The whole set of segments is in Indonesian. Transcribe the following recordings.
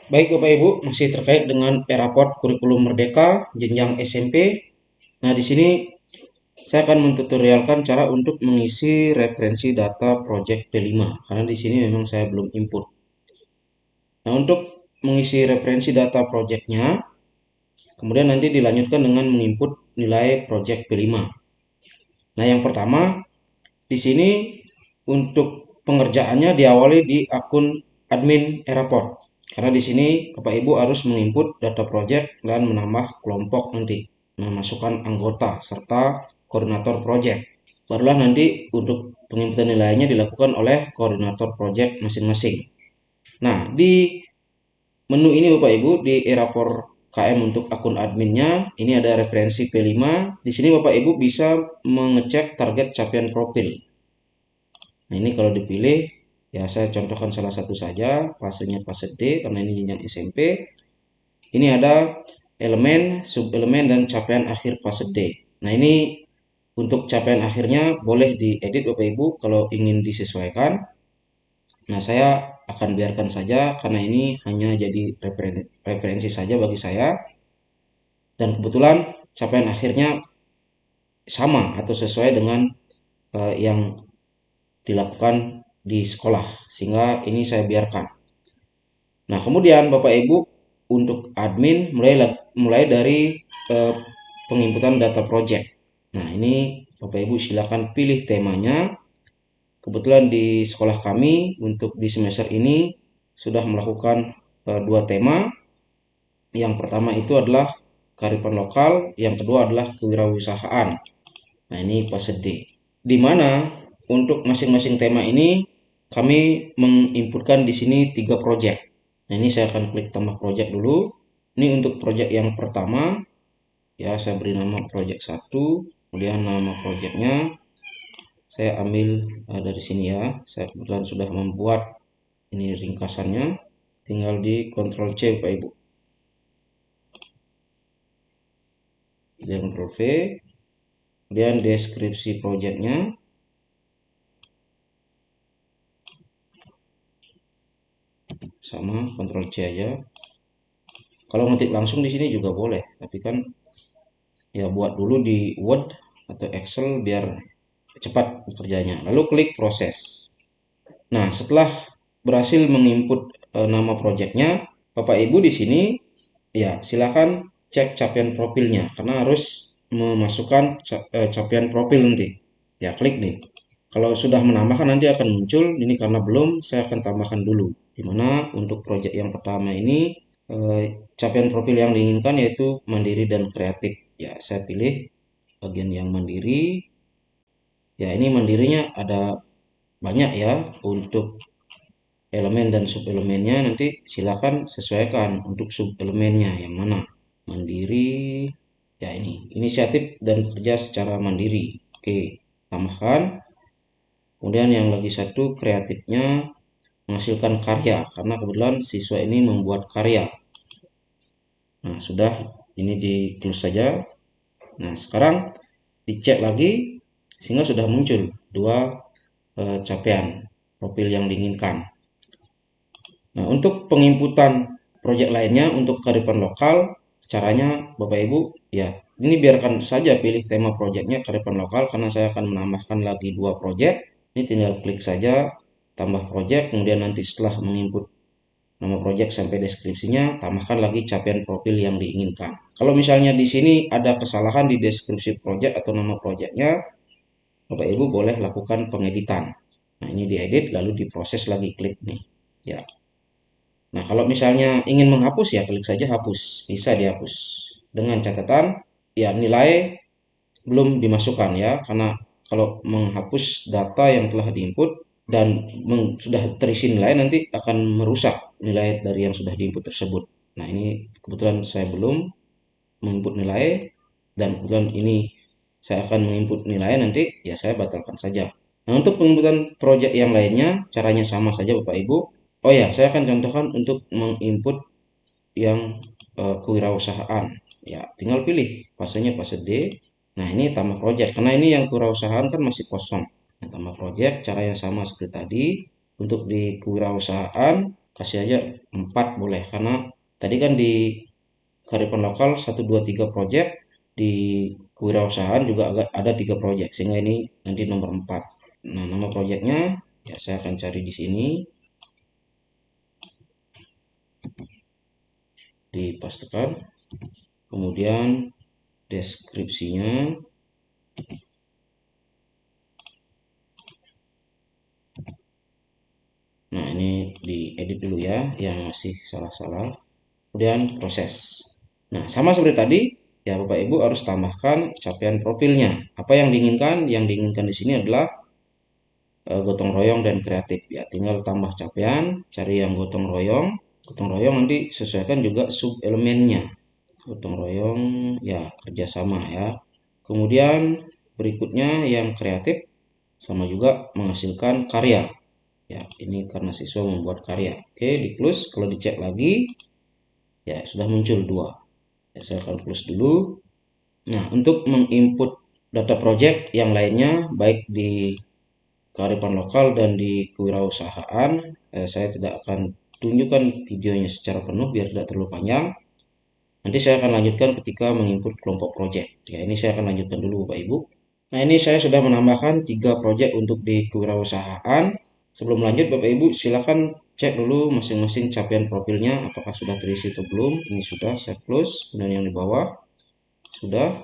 Baik Bapak Ibu, masih terkait dengan e-raport kurikulum Merdeka jenjang SMP. Nah, di sini saya akan mentutorialkan cara untuk mengisi referensi data project P5 karena di sini memang saya belum input. Nah, untuk mengisi referensi data projectnya, kemudian nanti dilanjutkan dengan menginput nilai project P5. Nah, yang pertama di sini untuk pengerjaannya diawali di akun admin e-raport. Karena di sini Bapak Ibu harus menginput data project dan menambah kelompok nanti, memasukkan anggota serta koordinator project. Barulah nanti untuk penginputan nilainya dilakukan oleh koordinator project masing-masing. Nah, di menu ini Bapak Ibu di e-raport KM untuk akun adminnya, ini ada referensi P5. Di sini Bapak Ibu bisa mengecek target capaian profil. Nah, ini kalau dipilih, ya saya contohkan salah satu saja, fasenya fase D karena ini jenjang SMP. Ini ada elemen, subelemen, dan capaian akhir fase D. Nah, ini untuk capaian akhirnya boleh diedit Bapak Ibu kalau ingin disesuaikan. Nah, saya akan biarkan saja karena ini hanya jadi referensi saja bagi saya. Dan kebetulan capaian akhirnya sama atau sesuai dengan yang dilakukan di sekolah, sehingga ini saya biarkan. Nah, kemudian Bapak Ibu untuk admin mulai dari eh, penginputan data project. Nah, ini Bapak Ibu silakan pilih temanya. Kebetulan di sekolah kami untuk di semester ini sudah melakukan dua tema. Yang pertama itu adalah kearifan lokal, yang kedua adalah kewirausahaan. Nah, ini fase D. Di mana untuk masing-masing tema ini kami menginputkan di sini 3 project. Nah, ini saya akan klik tambah project dulu. Ini untuk project yang pertama, ya saya beri nama project 1, kemudian nama projectnya saya ambil dari sini ya. Saya kebetulan sudah membuat ini ringkasannya, tinggal di Ctrl C Bapak Ibu. Kemudian Ctrl V, kemudian deskripsi projectnya. Sama Ctrl C aja. Kalau ngetik langsung di sini juga boleh, tapi kan ya buat dulu di Word atau Excel biar cepat bekerjanya. Lalu klik proses. Nah, setelah berhasil menginput nama projectnya, Bapak Ibu di sini ya silakan cek capaian profilnya karena harus memasukkan capaian profil nanti. Ya, klik nih. Kalau sudah menambahkan nanti akan muncul, ini karena belum saya akan tambahkan dulu. Dimana untuk project yang pertama ini capaian profil yang diinginkan yaitu mandiri dan kreatif. Ya, saya pilih bagian yang mandiri. Ya, ini mandirinya ada banyak ya untuk elemen dan subelemennya. Nanti silakan sesuaikan untuk subelemennya yang mana. Mandiri, ya ini inisiatif dan kerja secara mandiri. Oke, tambahkan. Kemudian yang lagi satu kreatifnya menghasilkan karya karena kebetulan siswa ini membuat karya. Nah, sudah ini di close saja. Nah, sekarang dicek lagi sehingga sudah muncul dua capaian profil yang diinginkan. Nah, untuk penginputan proyek lainnya untuk kearifan lokal, caranya Bapak Ibu ya, ini biarkan saja pilih tema proyeknya kearifan lokal karena saya akan menambahkan lagi dua proyek. Ini tinggal klik saja tambah proyek, kemudian nanti setelah menginput nama proyek sampai deskripsinya, tambahkan lagi capaian profil yang diinginkan. Kalau misalnya di sini ada kesalahan di deskripsi proyek atau nama proyeknya, Bapak Ibu boleh lakukan pengeditan. Nah, ini diedit lalu diproses lagi, klik nih. Ya. Nah, kalau misalnya ingin menghapus ya klik saja hapus, bisa dihapus. Dengan catatan ya nilai belum dimasukkan ya, karena kalau menghapus data yang telah diinput dan sudah terisi nilai nanti akan merusak nilai dari yang sudah diinput tersebut. Nah, ini kebetulan saya belum menginput nilai dan kebetulan ini saya akan menginput nilai nanti ya saya batalkan saja. Nah, untuk penginputan project yang lainnya caranya sama saja Bapak Ibu. Oh ya, saya akan contohkan untuk menginput yang kewirausahaan. Ya, tinggal pilih fasenya fase D. Nah, ini tambah project karena ini yang kewirausahaan kan masih kosong. Nah, tambah project caranya sama seperti tadi. Untuk di kewirausahaan kasih aja 4 boleh, karena tadi kan di kearifan lokal 1, 2, 3 project, di kewirausahaan juga ada 3 project, sehingga ini nanti nomor 4. Nah, nama projectnya ya saya akan cari di sini, dipastekan, kemudian deskripsinya. Nah, ini diedit dulu ya yang masih salah-salah. Kemudian proses. Nah, sama seperti tadi, ya Bapak Ibu harus tambahkan capaian profilnya. Apa yang diinginkan? Yang diinginkan di sini adalah gotong royong dan kreatif. Ya, tinggal tambah capaian, cari yang gotong royong. Gotong royong nanti sesuaikan juga sub elemennya. Gotong royong ya kerjasama ya. Kemudian berikutnya yang kreatif, sama juga menghasilkan karya. Ya, ini karena siswa membuat karya. Oke, di close. Kalau dicek lagi, ya sudah muncul 2. Ya, saya akan close dulu. Nah, untuk menginput data project yang lainnya, baik di kearifan lokal dan di kewirausahaan, saya tidak akan tunjukkan videonya secara penuh biar tidak terlalu panjang. Nanti saya akan lanjutkan ketika menginput kelompok project. Ya, ini saya akan lanjutkan dulu Bapak Ibu. Nah, ini saya sudah menambahkan 3 project untuk di kewirausahaan. Sebelum lanjut Bapak Ibu silakan cek dulu masing-masing capaian profilnya apakah sudah terisi atau belum. Ini sudah, saya close. Kemudian yang di bawah sudah,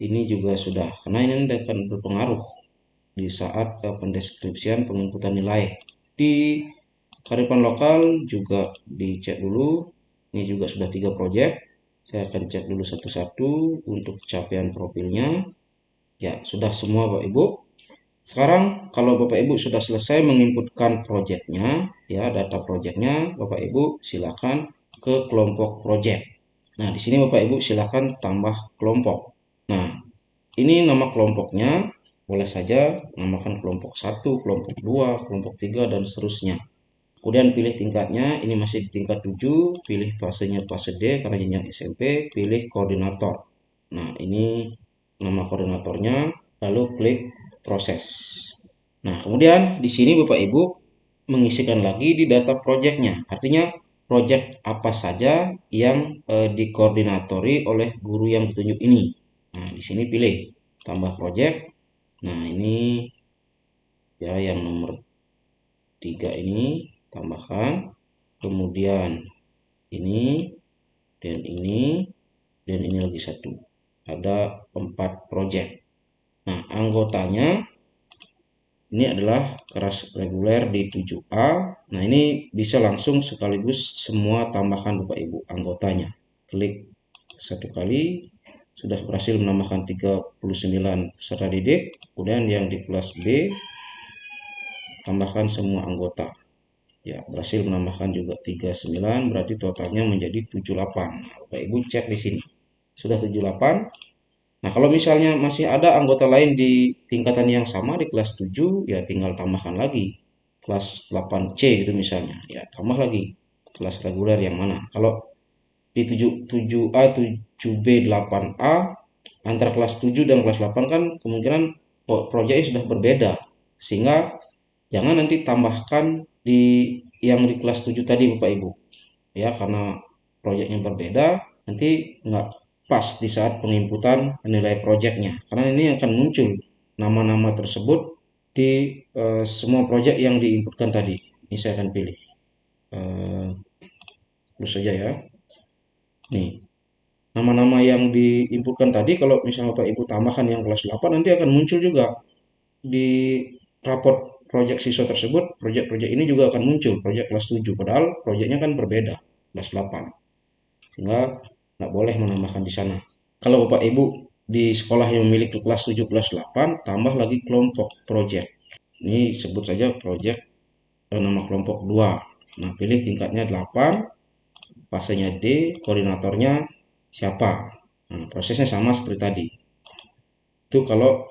ini juga sudah, karena ini akan berpengaruh di saat pendeskripsian penginputan nilai. Di kearifan lokal juga dicek dulu. Ini juga sudah 3 project. Saya akan cek dulu satu-satu untuk capaian profilnya. Ya, sudah semua Bapak Ibu. Sekarang kalau Bapak Ibu sudah selesai menginputkan projectnya, ya data projectnya, Bapak Ibu silakan ke kelompok project. Nah, di sini Bapak Ibu silakan tambah kelompok. Nah, ini nama kelompoknya boleh saja namakan kelompok 1, kelompok 2, kelompok 3, dan seterusnya. Kemudian pilih tingkatnya, ini masih di tingkat 7, pilih fasenya fase D karena jenjang SMP, pilih koordinator. Nah, ini nama koordinatornya, lalu klik proses. Nah, kemudian di sini Bapak Ibu mengisikan lagi di data projectnya. Artinya project apa saja yang dikoordinatori oleh guru yang ditunjuk ini. Nah, di sini pilih tambah project. Nah, ini ya yang nomor 3 ini tambahkan. Kemudian ini dan ini lagi 1. Ada 4 project. Nah, anggotanya ini adalah keras reguler di 7A. Nah, ini bisa langsung sekaligus semua tambahkan Bapak Ibu anggotanya. Klik 1 kali, sudah berhasil menambahkan 39 peserta didik. Kemudian yang di kelas B, tambahkan semua anggota. Ya, berhasil menambahkan juga 39, berarti totalnya menjadi 78. Nah, Bapak Ibu cek di sini. Sudah 78. Nah, kalau misalnya masih ada anggota lain di tingkatan yang sama di kelas 7, ya tinggal tambahkan lagi. Kelas 8C itu misalnya, ya tambah lagi kelas reguler yang mana. Kalau di 7A, 7B, 8A, antara kelas 7 dan kelas 8 kan kemungkinan proyeknya sudah berbeda. Sehingga jangan nanti tambahkan di yang di kelas 7 tadi Bapak Ibu. Ya, karena proyeknya berbeda, nanti nggak pas di saat penginputan nilai proyeknya, karena ini akan muncul nama-nama tersebut di semua proyek yang diinputkan tadi. Ini saya akan pilih terus saja ya. Nih, nama-nama yang diinputkan tadi kalau misalnya Bapak Ibu tambahkan yang kelas 8 nanti akan muncul juga di raport proyek siswa tersebut. Proyek-proyek ini juga akan muncul proyek kelas 7, padahal proyeknya kan berbeda kelas 8, sehingga nggak boleh menambahkan di sana. Kalau Bapak Ibu di sekolah yang memiliki kelas 7, kelas 8, tambah lagi kelompok project. Ini sebut saja project nama kelompok 2. Nah, pilih tingkatnya 8, fasenya D, koordinatornya siapa. Nah, prosesnya sama seperti tadi. Itu kalau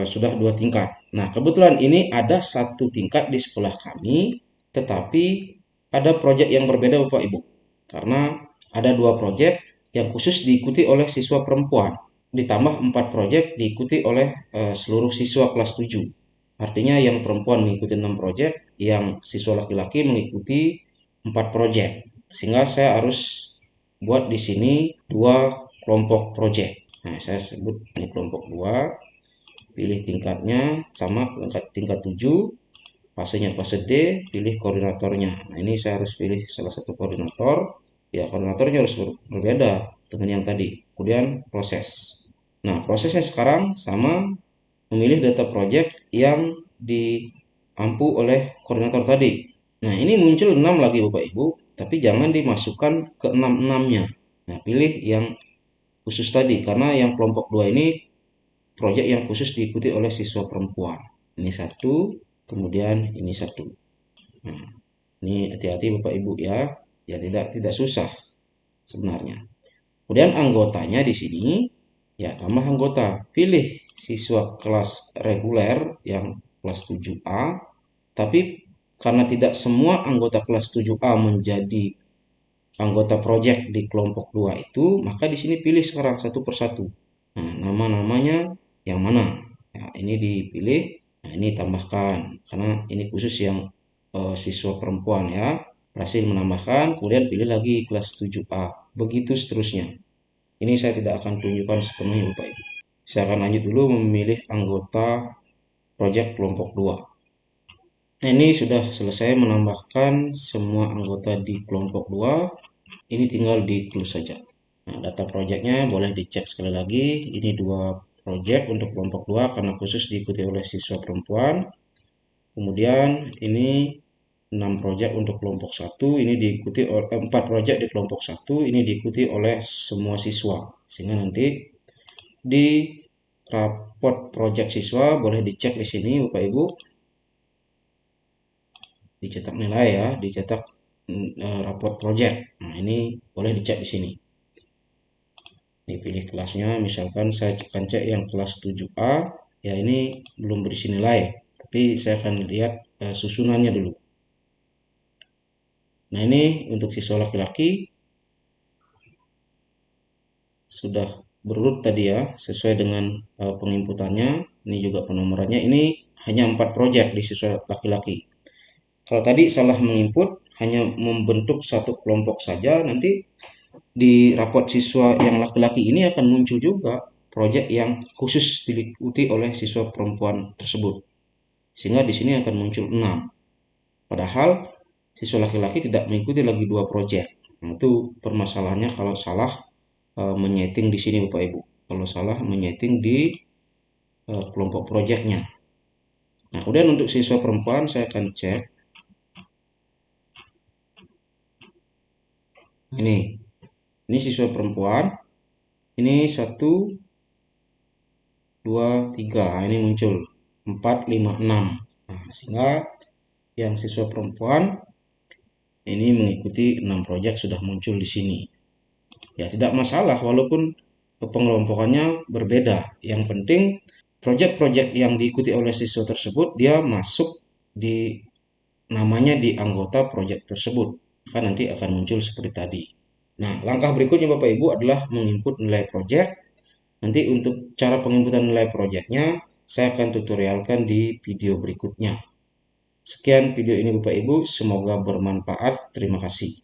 sudah 2 tingkat. Nah, kebetulan ini ada 1 tingkat di sekolah kami, tetapi ada project yang berbeda Bapak Ibu. Karena ada 2 project yang khusus diikuti oleh siswa perempuan, ditambah 4 project diikuti oleh seluruh siswa kelas 7. Artinya yang perempuan mengikuti 6 project, yang siswa laki-laki mengikuti 4 project. Sehingga saya harus buat di sini 2 kelompok project. Nah, saya sebut ini kelompok 2, pilih tingkatnya sama tingkat 7, fasenya fase D, pilih koordinatornya. Nah, ini saya harus pilih salah satu koordinator. Ya, koordinatornya harus berbeda dengan yang tadi. Kemudian proses. Nah, prosesnya sekarang sama, memilih data project yang diampu oleh koordinator tadi. Nah, ini muncul 6 lagi Bapak Ibu, tapi jangan dimasukkan ke 6-6-nya. Nah, pilih yang khusus tadi, karena yang kelompok 2 ini project yang khusus diikuti oleh siswa perempuan. Ini satu, kemudian ini satu. Nah, ini hati-hati Bapak Ibu ya. Ya tidak susah sebenarnya. Kemudian anggotanya di sini ya tambah anggota. Pilih siswa kelas reguler yang kelas 7A, tapi karena tidak semua anggota kelas 7A menjadi anggota project di kelompok 2 itu, maka di sini pilih sekarang satu persatu. Nah, nama-namanya yang mana? Ya, ini dipilih. Nah, ini tambahkan karena ini khusus yang siswa perempuan ya. Berhasil menambahkan, kemudian pilih lagi kelas 7A. Begitu seterusnya. Ini saya tidak akan tunjukkan sepenuhnya Bapak Ibu. Saya akan lanjut dulu memilih anggota project kelompok 2. Nah, ini sudah selesai menambahkan semua anggota di kelompok 2. Ini tinggal di close saja. Nah, data projectnya boleh dicek sekali lagi. Ini 2 project untuk kelompok 2 karena khusus diikuti oleh siswa perempuan. Kemudian ini 6 project untuk kelompok 1, ini diikuti oleh 4 project di kelompok 1, ini diikuti oleh semua siswa. Sehingga nanti di raport project siswa boleh dicek di sini Bapak Ibu. Dicetak nilai ya, dicetak raport project. Nah, ini boleh dicek di sini. Dipilih kelasnya, misalkan saya akan cek yang kelas 7A, ya ini belum berisi nilai, tapi saya akan lihat susunannya dulu. Nah, ini untuk siswa laki-laki sudah berurut tadi ya, sesuai dengan penginputannya. Ini juga penomorannya. Ini hanya 4 project di siswa laki-laki. Kalau tadi salah menginput, hanya membentuk satu kelompok saja, nanti di raport siswa yang laki-laki ini akan muncul juga project yang khusus diikuti oleh siswa perempuan tersebut. Sehingga di sini akan muncul 6. Padahal siswa laki-laki tidak mengikuti lagi 2 project. Nah, itu permasalahannya kalau salah menyeting di sini Bapak Ibu. Kalau salah menyeting di kelompok projectnya. Nah, kemudian untuk siswa perempuan saya akan cek. Ini siswa perempuan. Ini 1, 2, 3. Ini muncul 4, 5, 6. Nah, sehingga yang siswa perempuan ini mengikuti 6 project sudah muncul di sini. Ya, tidak masalah walaupun pengelompokannya berbeda. Yang penting project-project yang diikuti oleh siswa tersebut dia masuk di namanya di anggota project tersebut. Maka nanti akan muncul seperti tadi. Nah, langkah berikutnya Bapak Ibu adalah menginput nilai project. Nanti untuk cara penginputan nilai projectnya saya akan tutorialkan di video berikutnya. Sekian video ini Bapak Ibu, semoga bermanfaat. Terima kasih.